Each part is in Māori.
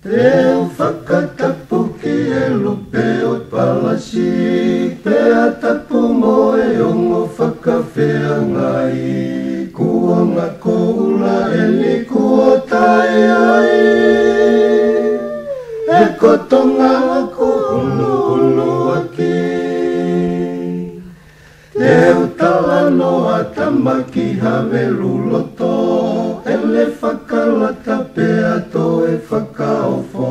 Teo whakatapu ki e lupe o palasi, pea tapu mo e ongo whakawhea ngai, kua ngako ula e li kua tae ai. E kotonga aku ulu aki, Teo talano atamaki hawe luloto, ele whakalata pea to e whakaofo,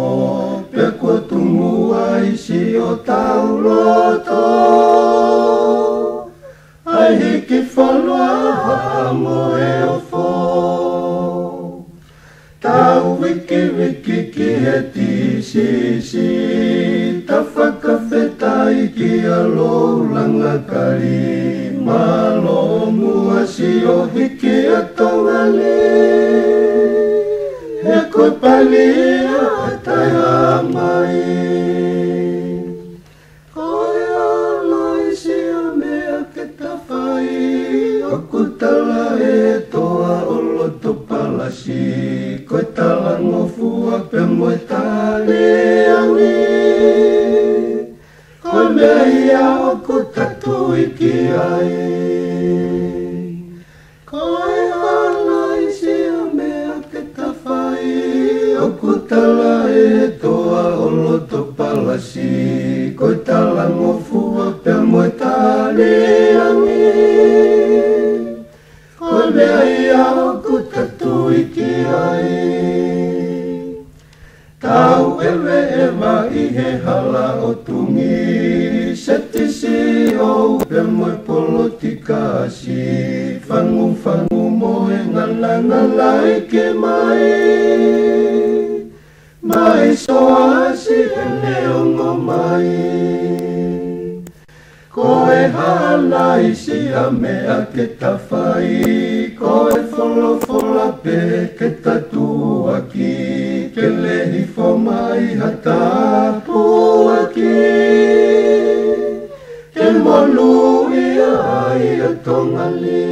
pea kua tungu ai si o tau loto. Ai hiki whanua hamo e ofo, tau wiki ki he tisisi, ta whakawhetai ki alo langa kari, malo mua si o hiki atongali, he koe pali a tai amai. Koe alai si a mea ke tawhai, o kutala e toa o loto palasi, koe tala ngofua pe moe tali angi. Koe mea ia o kutatu iki ai, koe alai si a mea ke tawhai, o kutala e toa o loto palasi, koe tala ngofua pe moe tali angi. Koe mea ia o kutatu iki ai, tau ewe e mai he hala o tungi, setisi o pe moe polotika si, fangu mo e ngala ike mai, mai soa si e leongo mai. Koe halai si a mea ke tawhai, koe wholofola pe ke tatu aki, ke lehi fo mai hatapu aki, ke molu ia ai a tongali.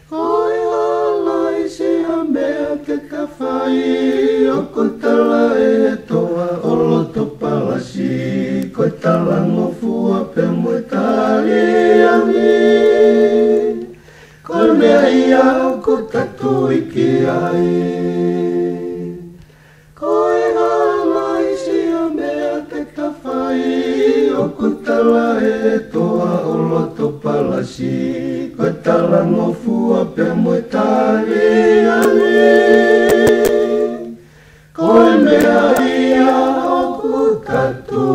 Koe halai si a mea ke tawhai, o kutala e toa o loto palasi, koe tala ngofua pe moe tali angi. Koe mea ia o kutatu iki ai, koe halai si a mea te tawhai, o kutala e toa o loto palasi, koe tala ngofua pe moe tali angi. Koe mea ia o kutatu